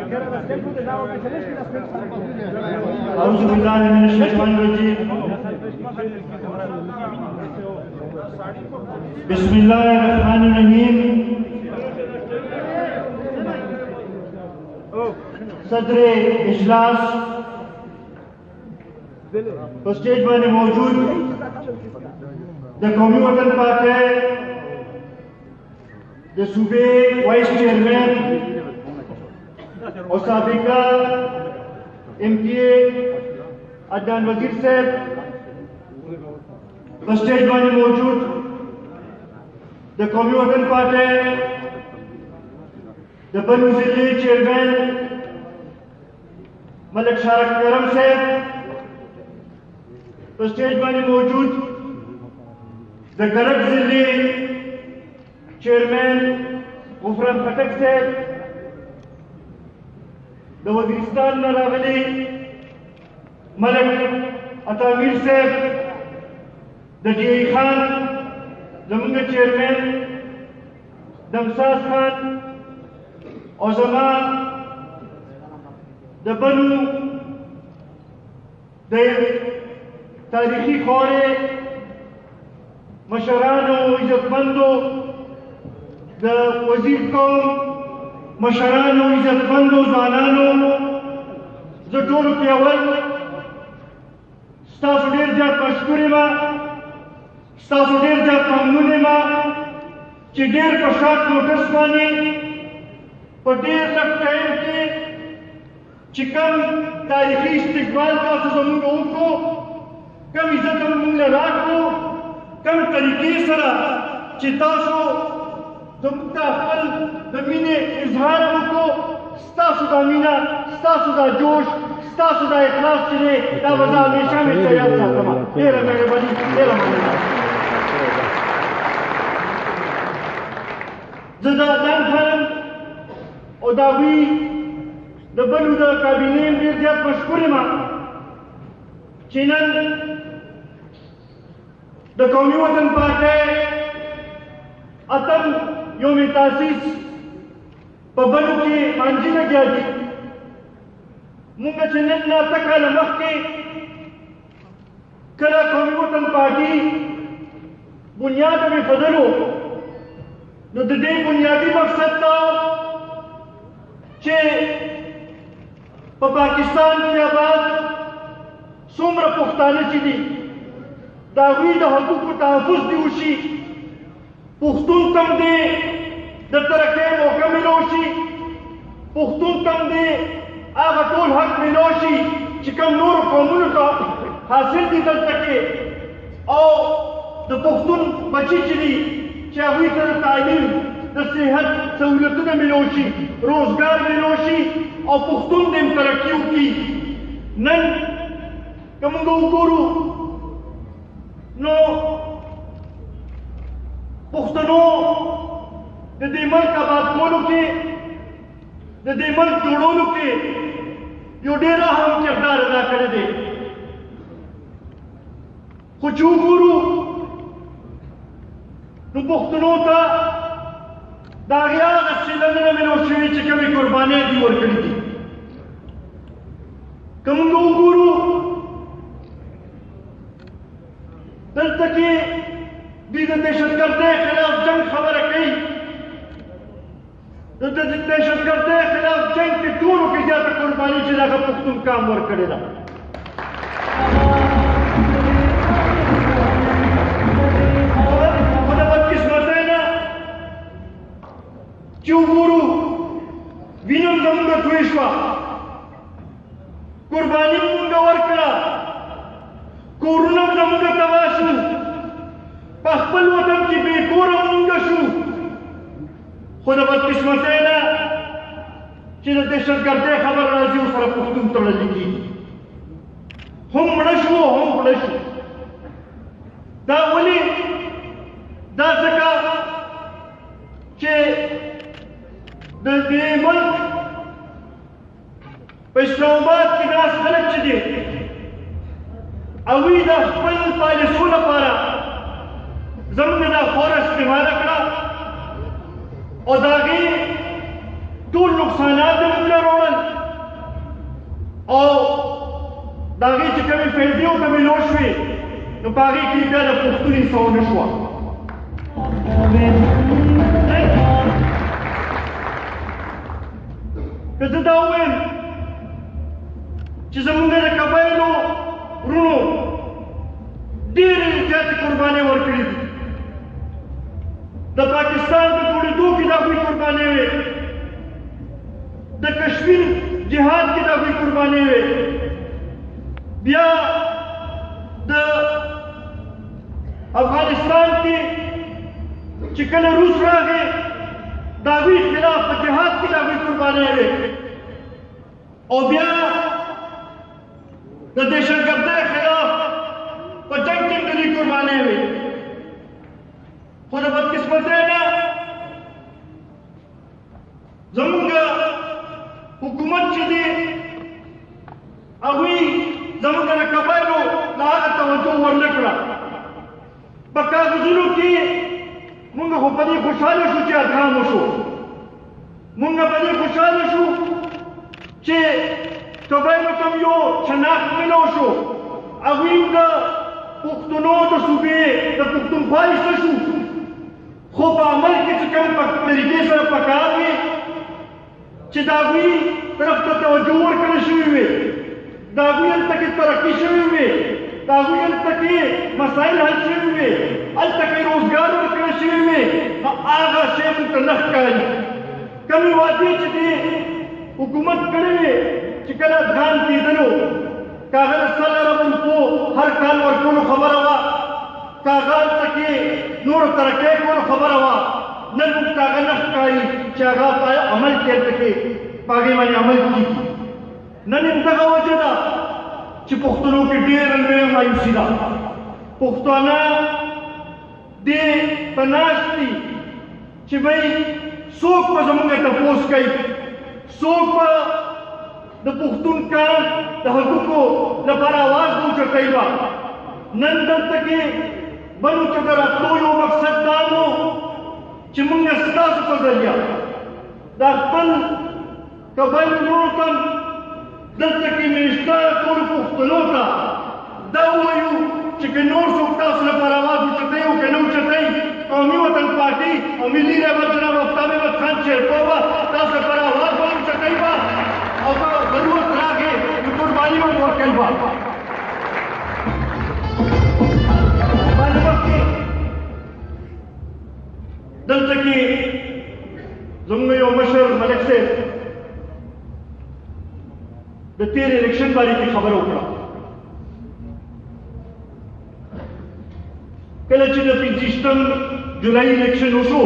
أعوذ بالله من الشيطان الرجيم بسم الله الرحمن الرحيم صدر اجلاس स्टेज पर मौजूद द कौमी वतन पार्टी द सूबे वाइस चेयरमैन और साबिका MPA अदनान वजीर साहब, स्टेज पर मौजूद द कौमी वतन पार्टी द बनू जिले चेयरमैन मलिक शारक करम साहब, स्टेज पर मौजूद द गरग जिले चेयरमैन गुफरान खटक साहब, द वजीरिस्तान नारावली मलिक अतामीर साहब, द DI खान जमुंगा चेयरमैन दमसाज खान और जमा द बनू द तारीखी खोरे मशरानो इज्जतमंदो द वजीर कौम मशरानो इज्जतमंदो जानानो जो टोल के अवल स्टाफ डेर जात मशकूरी मा स्टाफ डेर जात ममनूनी मा ची डेर पशाक नोटिस मानी पर डेर लग टाइम के चिकन तारीखी इस्तिकबाल का जमून को कम इज्जत मुंगले राखो कम तरीके सरा चितासो दुमता फल दमीने इजहार को स्तासुदा मीना स्तासुदा जोश स्तासुदा इखलास चले ता वजा हमेशा में तैयार था तमाम तेरा मेरे बड़ी तेरा माने जदा दान खान ओदावी दबलू द काबिने में जात मशकूरी मा चिनन द कौमी वतन पार्टी अतम योम तासीस पबलू की मांझी में गया थी मुंगा चिन्हन ना तका लमक के कला कौमी वतन पार्टी बुनियाद में बदलो न दे बुनियादी मकसद था चे पाकिस्तान की आबाद सुम्र पुख्ताने चीदी दावी द हकूक तहफुज दिवशी पुख्तून तम दे द तरके मौका मिलोशी पुख्तून तम दे आगा टोल हक मिलोशी चिकम नूर कौमुन का हासिल दी दल तके और द पुख्तून बची चली चाहुई तर तालीम द सेहत सहूलतों में मिलोशी रोजगार मिलोशी और पुख्तून देम तरक्कियों की नन कमुंगो गुरु नो पुख्तनो दे मुल्क आबाद कोलो के दे मुल्क जोड़ों के यो डेरा हम किरदार अदा करे दे खुचू गुरु नु पुख्तनो था दागिया गस्सिलन में नोशवी चिकमी कुर्बानी दी और करी थी कमुंगो गुरु दल तकी दीद दहशतगर्द खिलाफ जंग खबर कही दहशतगर्द खिलाफ जंग के टूरों की जाकर कुर्बानी चला का पुख्तून काम और करेगा किस्मत है ना क्यों गुरु विनम जमुंगा तुष्वा कुर्बानी मुंगा वर्करा कोरोना जमुंगा तवाशु पखपल वतन की बेकोर मुंगा शु खुदा बदकिस्मत है ना चिर दहशतगर्द खबर राजी उस तरफ पुख्तून तोड़ लिखी हम बड़शु दा वली दा सका के दे मुल्क इस्लामाबाद की नास खलक चुके अवी दा फल पालिसू न पारा जमना फॉरेस्ट इस्तेमाल करा और दागी टूल नुकसानात मुंगा रोड़न چې کومې فایدې او کومې لوړ شوې نو په هغې کې بیا د پښتون حصه ونه شوه. که زه دا ووایم چې زمونږ د قبایلو وروڼو ډېرې زیاتې قربانۍ ورکړي دي. د پاکستان په جوړېدو کې د هغوی قربانۍ وې، د کشمیر جهاد کې د هغوی قربانۍ وې، بیا د افغانستان کې چې کله روس راغی د هغوی خلاف په جهاد کې د هغوی قربانۍ وې، او بیا د دهشتګردۍ خلاف په جنګ کې د دوی قربانۍ وې. خو د بدقسمتۍ نه زمونږ حکومت چې دی هغوی زمونږ د قبایلو د هغه توجه ورنه کړه. په کاغذونو کې مونږ خو په دې خوشحاله شو چې ادغام وشو، مونږ په دې خوشحاله شو چې قبایلو ته یو شناخت ملو شو، هغوی د پښتنو د صوبې د پښتونخوا حصه شو. خو په عمل کې چې کوم طریقې سره پکار وي چې د هغوی طرف ته توجه ورکړل شوې وي، د هغوی هلته کې ترقي شوې وي، د هغوی هلته کې مسایل حل شوي وي، هلته کې روزګار ورکړل شوی وي، هغه شی موږ ته نه ښکاري. کومې وعدې چې دې حکومت کړې وې چې کله افغان کېدلو که هغه د 100 ملکو هر کال ورکولو خبره وه، که هغه هلته کې نورو ترقۍ کولو خبره وه، نن موږ ته هغه نه ښکاري چې هغه په عمل کې هلته کې په هغې باندې عمل کېږي. نن همدغه وجه ده چې پښتنو کې ډېره لویه مایوسي ده. پښتانه دې په ناست دي چې بھئ څوک به زموږ تپوس کوي، څوک به د پښتون کار د حقوقو لپاره اواز اوچتوي به. نن دلته کې بلو ته د راتلو یو مقصد دا و چې موږ ستاسو په ذریعه دا خپل قبایلو وروڼو ته دلته کې میشته ټولو پښتنو ته دا ووایو چې که نور څوک تاسو لپاره اواز اوچتوي او که نه اوچتوي، قومي وطن پارټي او ملي رهبر جناب آفتاب احمد خان شیرپور به تاسو لپاره اواز به اوچتوي به او که ضرورت راغی نو قرباني به ورکوي به. باندې وخت کې دلته کې زموږ یو مشر ملک صاحب د تیر الیکشن باره کې خبره وکړه. کله چې د 25 جولای الیکشن وشو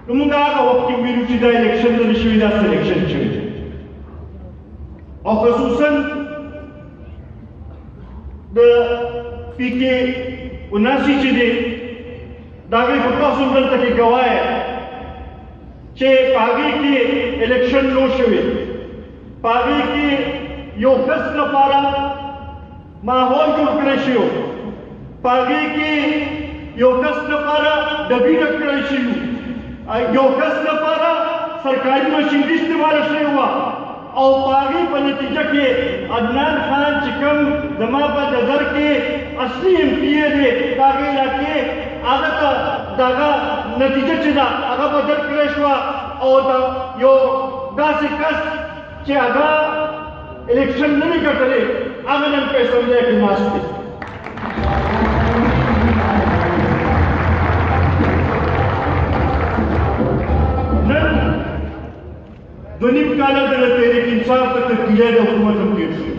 نو موږ هغه وخت کې ویلو چې دا الیکشن نه شوي، دا سلیکشن شوي، او خصوصا د PK 79 چې دی د هغې خو تاسو هم دلته کې ګواه یې چې په هغې کې الیکشن نو شوي، په هغې کې یو کس لپاره ماحول جوړ کړی شوی، په هغې کې یو کس لپاره ډبي ډک کړی شوي، یو کس لپاره سرکاري مشینري استعماله شوې وه، او په هغې په نتیجه کې عدنان خان چې کوم زما په نظر کې اصلي MPA دی د هغې علاقې، هغه ته د هغه نتیجه چې ده هغه بدل کړی شوه، او د یو داسې کس چې هغه الیکشن نه وي ګټلی هغه نن په اسمبلۍ کې ناست دی. نن 2.5 کاله د تحریک انصاف ته تبدیلی د حکومت هم تېر شو،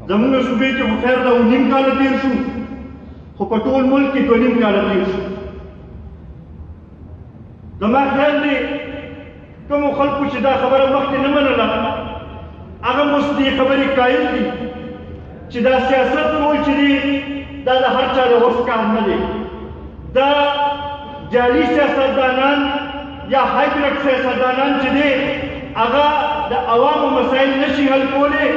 زموږ صوبې کې خو خیر ده 9 کاله تېر شو، خو په ټول ملک کې 2.5 کاله تېر شو. زما خیال دی کومو خلکو چې دا خبره مخکې نه منله هغه اوس دې خبرې قایل دي چې دا سیاست ټول چې دی دا د هر چا د وس کار نه دی، دا جعلي سیاستدانان یا هایبریډ سیاستدانان چې دی هغه د عوامو مسایل نشي حل کولی.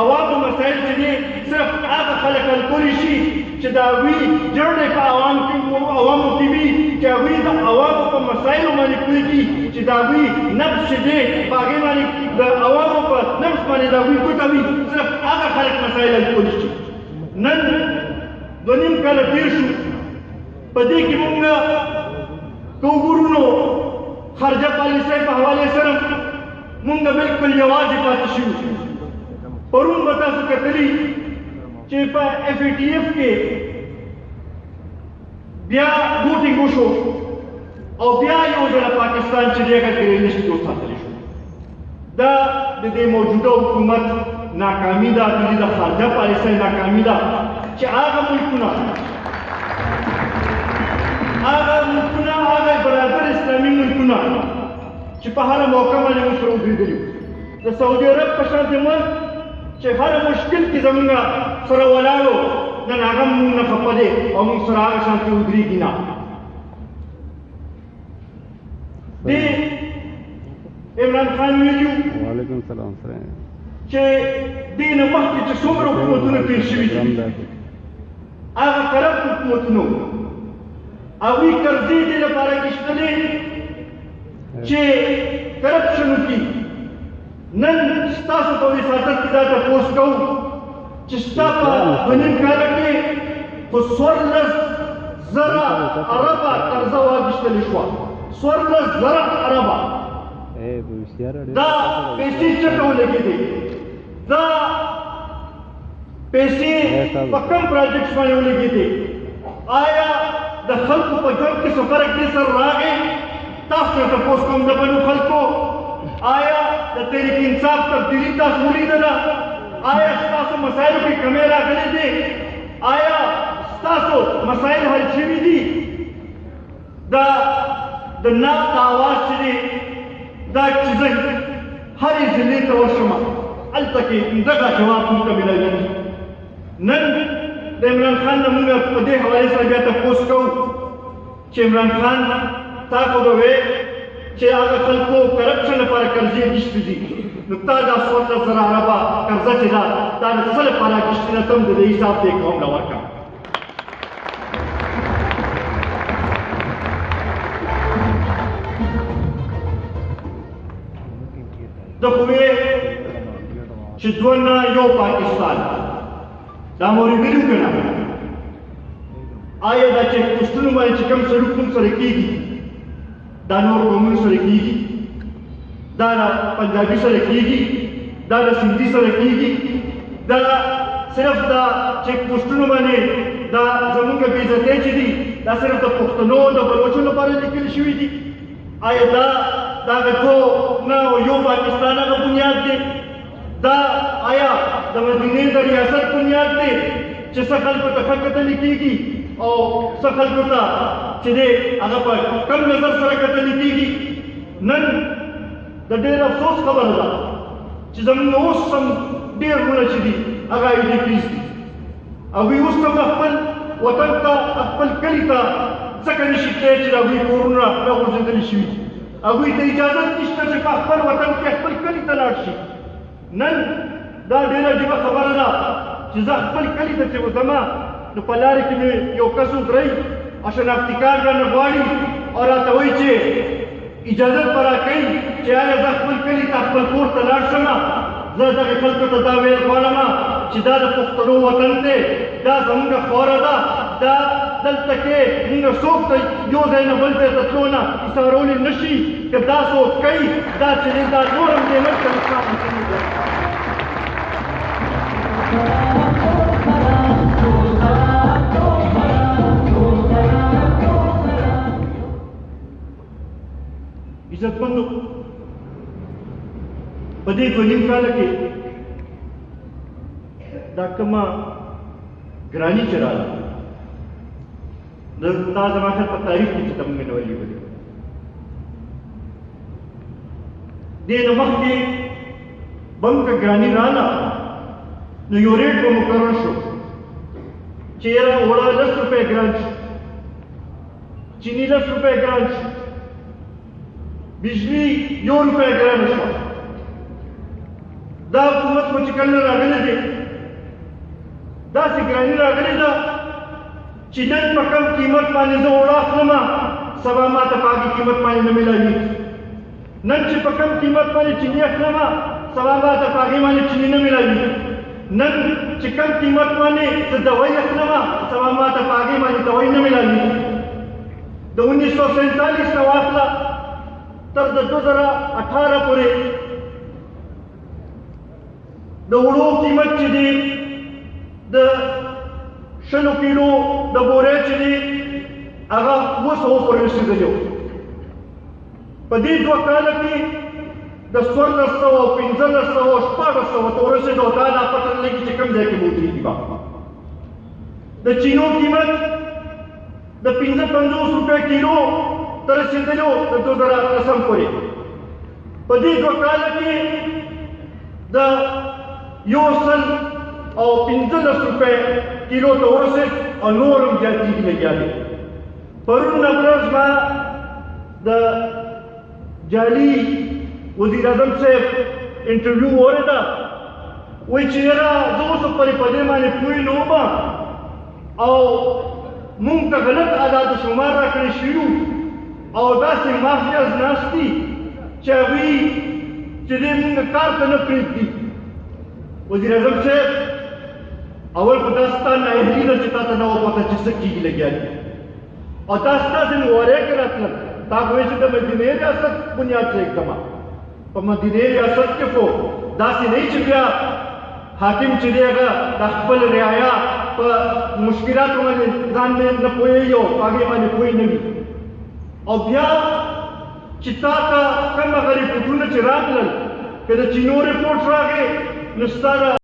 عوامو مسایل چې دی صرف هغه خلک حل کولی شي چې د هغوی جړې په عوامو کې وي، چې هغوی د عوامو په مسایلو باندې پوهېږي، چې د هغوی نبض چې دی په هغې باندې د عوامو په نبض باندې دا وی کوټه وی صرف هغه خلک مسایل حل کولی شي. نن 2.5 کاله تېر شو، په دې کې موږ که وګورو نو خارجه پالیسۍ په حوالې سره موږ بلکل یوازې پاتې شوي. پرون به تاسو کتلي چې په FATF کې بیا ووټینګ وشو او بیا یو ځل پاکستان چې دی هغه ګرې لسټ کې وساتلی شو. دا د دې موجوده حکومت ناکامي ده، د دې د خارجه پالیسۍ ناکامي ده چې هغه ملکونه هغه برابر اسلامي ملکونه چې په هره موقع باندې موږ سره ودرېدلي وو، د سعودي عرب په شانتې ملک چې هر مشکل کې زموږ سره ولاړ و، نن هغه موږ نه خفه دی او موږ سره هغه شانتې ودرېږي نه. دې عمران خان ویلي وو چې دې نه مخکې چې څومره حکومتونه تېر شوي دي هغه کرپټ حکومتونه وو. هغوی قرضې دې لپاره اخیستلې چې کرپشن وکړي. نن ستاسو په وساطت کې دا تپوس کوو چې ستا په 2.5 کاله کې په 14,000 اربه قرضه واخیستلې شوه. 14,000 اربه. دا پیسې چېرته ولګېدې؟ دا پیسې په کوم پروجیکټس باندې ولګېدې؟ آیا د خلکو په ژوند کې څه فرق دې سره راغی؟ تاسو ته تپوس کوم د بلو خلکو، آیا د تحریک انصاف تبدیلي تاسو ولیدله؟ آیا ستاسو مسایلو کې کمی راغلی دی؟ آیا ستاسو مسایل حل شوي دي؟ د نفت آواز چې دی دا چې زه هرې ضلعې ته وشم هلته کې دغه جواب موږ ته ملوي. نن د عمران خان نه موږ په دې حوالې سره بیا تپوس کوو چې عمران خان تا خو به وې چې هغه خلکو کرپشن لپاره قرضې اخیستې دي، نو تا دا 14,000 اربه قرضه چې ده دا د څه لپاره اخیستې ده؟ ته هم د دې حساب دې قوم له ورکړه. د خو وې چې دوه نه یو پاکستان دا مو ویلي که نه؟ آیا دا چیک پوسټونو باندې چې کوم سړک موږ سره کېږي دا نور قومونو سره کېږي؟ دا د پنجابي سره کېږي؟ دا د سندي سره کېږي؟ دا صرف دا چیک پوسټونو باندې دا زموږ بې عزتۍ چې دي دا صرف د پښتنو د بلوچو لپاره لیکل شوي دي؟ آیا دا د دوه نه یو پاکستان هغه بنیاد دی؟ دا آیا د مدینې د ریاست بنیاد دی چې څه خلکو ته ښه کتلې کېږي او څه خلکو ته چې دی هغه په کم نظر سره کتلې کېږي؟ نن د ډېر افسوس خبره ده چې زموږ اوس هم ډېر وروڼه چې دي هغه IDPs دي. هغوی اوس هم خپل وطن ته خپل کلي ته ځکه نشي تللی چې د هغوی کورونه راغورځېدلي شوي دي. هغوی ته اجازه نشته چې په خپل وطن کې خپل کلي ته لاړ شي. نن دا ډېره عجیبه خبره ده چې زه خپل کلي ته چې وځم نو په لارې کې مې یو کس ودرئ او شناختي کارت رانه غواړي او راته وایي چې اجازت به راکوي چې آیا زه خپل کلي ته خپل کور ته لاړ شم. زه دغې خلکو ته دا ویل غواړم چې دا د پښتنو وطن دی، دا زموږ خاوره ده، دا دلته کې موږ څوک ته یو ځای نه بل ځای ته تلو نه ایسارولی نه شي. که دا څوک کوي دا چې دی دا نور هم دې ملک ته نقصان رسوي دی. عزتمندو په دې 2.5 کاله کې دا کومه ګراني چې راغله دا زما خیال په تاریخ کې چې ته موږ نه ولیدلې. دې نه مخکې به هم که ګراني راغله نو یو ریټ به مقرر شو چې یاره اوړه 10 روپۍ ګران شو، چیني 10 روپۍ ګران شو، بجلی 1 روپۍ ګرانه شوه. دا حکومت خو چې کله راغلی دی داسې ګراني راغلې ده چې نن په کم قیمت باندې زه اوړه اخلم سبا ما ته په هغې قیمت باندې نه میلاوېږي. نن چې په کم قیمت باندې چیني اخلم سبا ما ته په هغې باندې چیني نه میلاوي نن چې کم قیمت باندې زه دوایي اخلمه سبا ما ته په هغې باندې دوایي نه میلاوي د 1947 نه واخله تر د 2018 پورې د وړو قیمت چې دی د 100 کیلو د بورې چې دی هغه 200 پورې رسېدلی و په دې 2 کاله کې د 1400 1500 1600 ته ورسېدو دا لا پته نه لګي چې کوم ځای کې به ودرېږي د چینو قیمت د 55 روپۍ کیلو ته رسېدلی و د 2018 پورې په دې 2 کاله کې د 115 روپۍ کیلو ته ورسېد او نور هم زیاتېږي لګیا دی پرون ورځ ما د جالي وزیر اعظم صاحب انټرویو واورېده وایي چې یاره زه اوس پرې په دې باندې پوه نه وم او موږ ته غلط عدد شمار راکړی شوي وو او داسې مافیاز ناست دي چې هغوی چې دې موږ کار ته نه پرېږدي وزیر اعظم صاحب اول خو دا ستا نااهلي ده چې تا ته نه وه پته چې څه کېږي لګیا دي او دا ستاسې مورې کې راتلل تا خو وایي چې د مدینې ریاست بنیاد کېږدمه په مدینې ریاست کې خو داسې نه چې بیا حاکم چې دی هغه د خپل رعایا په مشکلاتو باندې ځان نه پوهېږي او په هغې باندې پوه نه وي او بیا چې تا ته کوم هغه ریپورټونه چې راغلل که د چینو ریپورټ راغی نو ستا